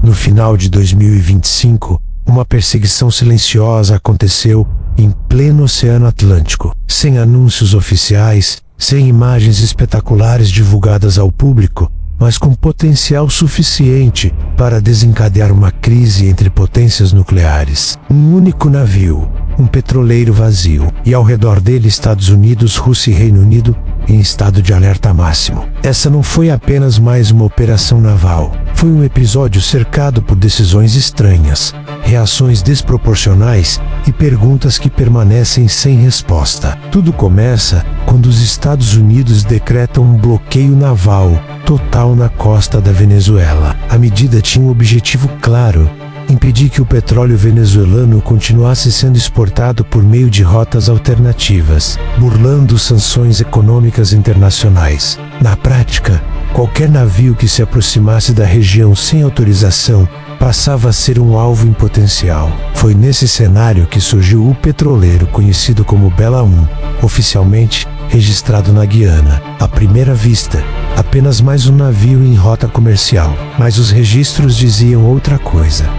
No final de 2025, uma perseguição silenciosa aconteceu em pleno Oceano Atlântico, sem anúncios oficiais, sem imagens espetaculares divulgadas ao público, mas com potencial suficiente para desencadear uma crise entre potências nucleares. Um único navio, um petroleiro vazio, e ao redor dele Estados Unidos, Rússia e Reino Unido em estado de alerta máximo. Essa não foi apenas mais uma operação naval, foi um episódio cercado por decisões estranhas, reações desproporcionais e perguntas que permanecem sem resposta. Tudo começa quando os Estados Unidos decretam um bloqueio naval total na costa da Venezuela. A medida tinha um objetivo claro: impedir que o petróleo venezuelano continuasse sendo exportado por meio de rotas alternativas, burlando sanções econômicas internacionais. Na prática, qualquer navio que se aproximasse da região sem autorização passava a ser um alvo em potencial. Foi nesse cenário que surgiu o petroleiro conhecido como Bella 1, oficialmente registrado na Guiana. À primeira vista, apenas mais um navio em rota comercial, mas os registros diziam outra coisa.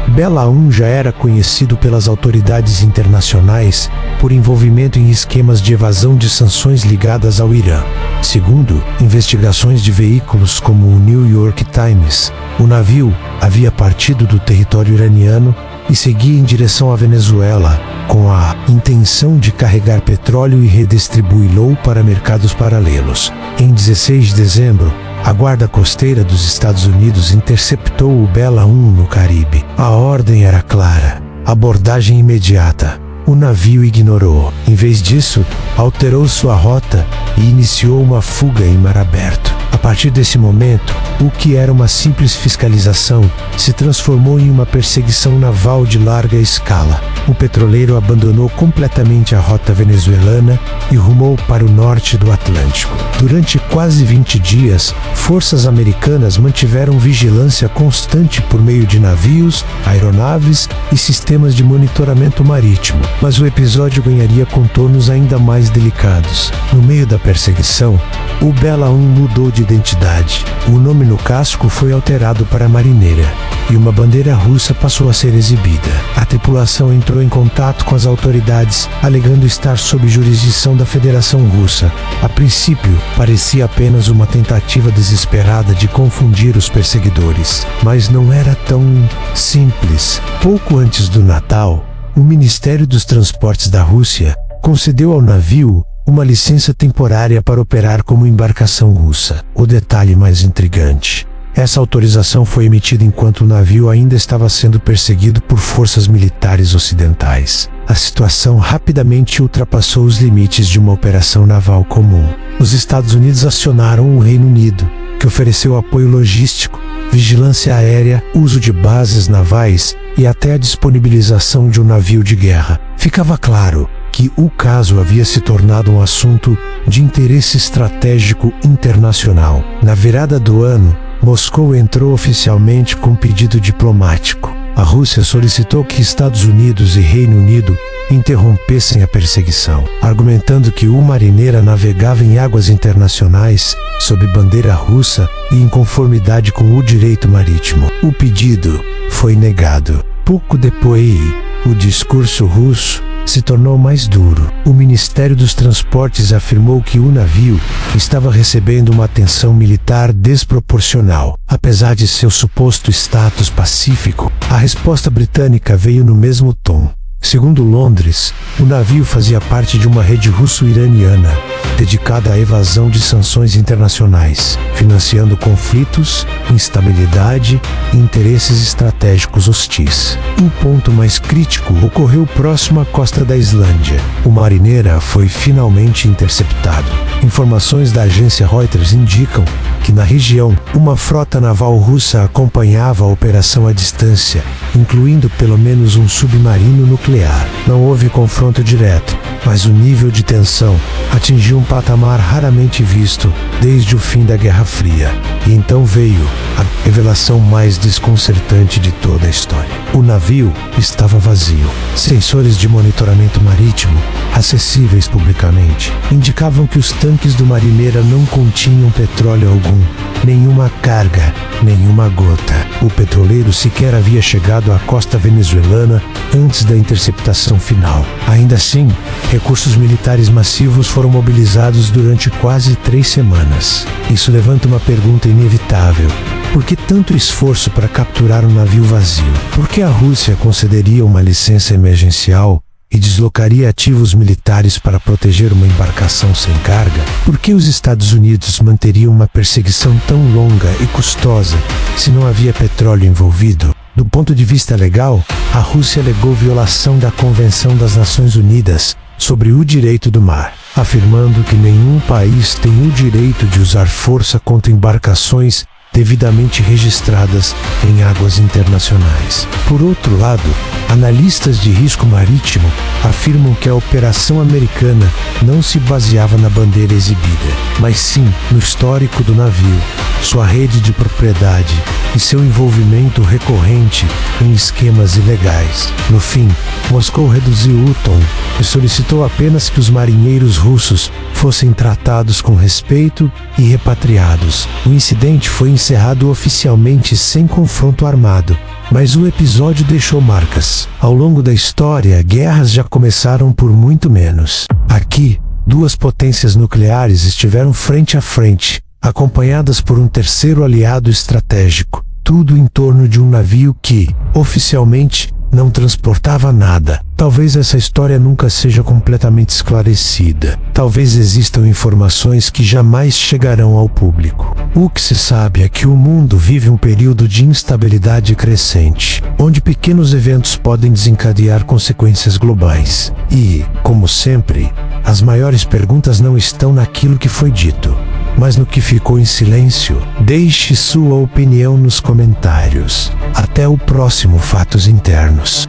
Bella 1 já era conhecido pelas autoridades internacionais por envolvimento em esquemas de evasão de sanções ligadas ao Irã. Segundo investigações de veículos como o New York Times, o navio havia partido do território iraniano e seguia em direção à Venezuela, com a intenção de carregar petróleo e redistribuí-lo para mercados paralelos. Em 16 de dezembro, a Guarda Costeira dos Estados Unidos interceptou o Bella 1 no Caribe. A ordem era clara: abordagem imediata. O navio ignorou. Em vez disso, alterou sua rota e iniciou uma fuga em mar aberto. A partir desse momento, o que era uma simples fiscalização se transformou em uma perseguição naval de larga escala. O petroleiro abandonou completamente a rota venezuelana e rumou para o norte do Atlântico. Durante quase 20 dias, forças americanas mantiveram vigilância constante por meio de navios, aeronaves e sistemas de monitoramento marítimo. Mas o episódio ganharia contornos ainda mais delicados. No meio da perseguição, o Bella 1 mudou de identidade. O nome no casco foi alterado para Marineira, e uma bandeira russa passou a ser exibida. A tripulação entrou em contato com as autoridades, alegando estar sob jurisdição da Federação Russa. A princípio, parecia apenas uma tentativa desesperada de confundir os perseguidores. Mas não era tão simples. Pouco antes do Natal, o Ministério dos Transportes da Rússia concedeu ao navio uma licença temporária para operar como embarcação russa. O detalhe mais intrigante: essa autorização foi emitida enquanto o navio ainda estava sendo perseguido por forças militares ocidentais. A situação rapidamente ultrapassou os limites de uma operação naval comum. Os Estados Unidos acionaram o Reino Unido, que ofereceu apoio logístico, vigilância aérea, uso de bases navais e até a disponibilização de um navio de guerra. Ficava claro que o caso havia se tornado um assunto de interesse estratégico internacional. Na virada do ano, Moscou entrou oficialmente com pedido diplomático. A Rússia solicitou que Estados Unidos e Reino Unido interrompessem a perseguição, argumentando que o Marineira navegava em águas internacionais sob bandeira russa e em conformidade com o direito marítimo. O pedido foi negado. Pouco depois, o discurso russo se tornou mais duro. O Ministério dos Transportes afirmou que o navio estava recebendo uma atenção militar desproporcional. Apesar de seu suposto status pacífico, a resposta britânica veio no mesmo tom. Segundo Londres, o navio fazia parte de uma rede russo-iraniana dedicada à evasão de sanções internacionais, financiando conflitos, instabilidade e interesses estratégicos hostis. Um ponto mais crítico ocorreu próximo à costa da Islândia. O Marineira foi finalmente interceptado. Informações da agência Reuters indicam que na região, uma frota naval russa acompanhava a operação à distância, incluindo pelo menos um submarino nuclear. Não houve confronto direto, mas o nível de tensão atingiu um patamar raramente visto desde o fim da Guerra Fria. E então veio a revelação mais desconcertante de toda a história. O navio estava vazio. Sensores de monitoramento marítimo, acessíveis publicamente, indicavam que os tanques do Marineira não continham petróleo algum, nenhuma carga, nenhuma gota. O petroleiro sequer havia chegado à costa venezuelana antes da interceptação final. Ainda assim, recursos militares massivos foram mobilizados durante quase 3 semanas. Isso levanta uma pergunta inevitável. Por que tanto esforço para capturar um navio vazio? Por que a Rússia concederia uma licença emergencial e deslocaria ativos militares para proteger uma embarcação sem carga? Por que os Estados Unidos manteriam uma perseguição tão longa e custosa se não havia petróleo envolvido? Do ponto de vista legal, a Rússia alegou violação da Convenção das Nações Unidas sobre o direito do mar, afirmando que nenhum país tem o direito de usar força contra embarcações devidamente registradas em águas internacionais. Por outro lado, analistas de risco marítimo afirmam que a operação americana não se baseava na bandeira exibida, mas sim no histórico do navio, sua rede de propriedade e seu envolvimento recorrente em esquemas ilegais. No fim, Moscou reduziu o tom e solicitou apenas que os marinheiros russos fossem tratados com respeito e repatriados. O incidente foi encerrado oficialmente sem confronto armado, mas o episódio deixou marcas. Ao longo da história, guerras já começaram por muito menos. Aqui, 2 potências nucleares estiveram frente a frente, acompanhadas por um terceiro aliado estratégico, tudo em torno de um navio que, oficialmente, não transportava nada. Talvez essa história nunca seja completamente esclarecida. Talvez existam informações que jamais chegarão ao público. O que se sabe é que o mundo vive um período de instabilidade crescente, onde pequenos eventos podem desencadear consequências globais. E, como sempre, as maiores perguntas não estão naquilo que foi dito, mas no que ficou em silêncio. Deixe sua opinião nos comentários. Até o próximo Fatos Internos.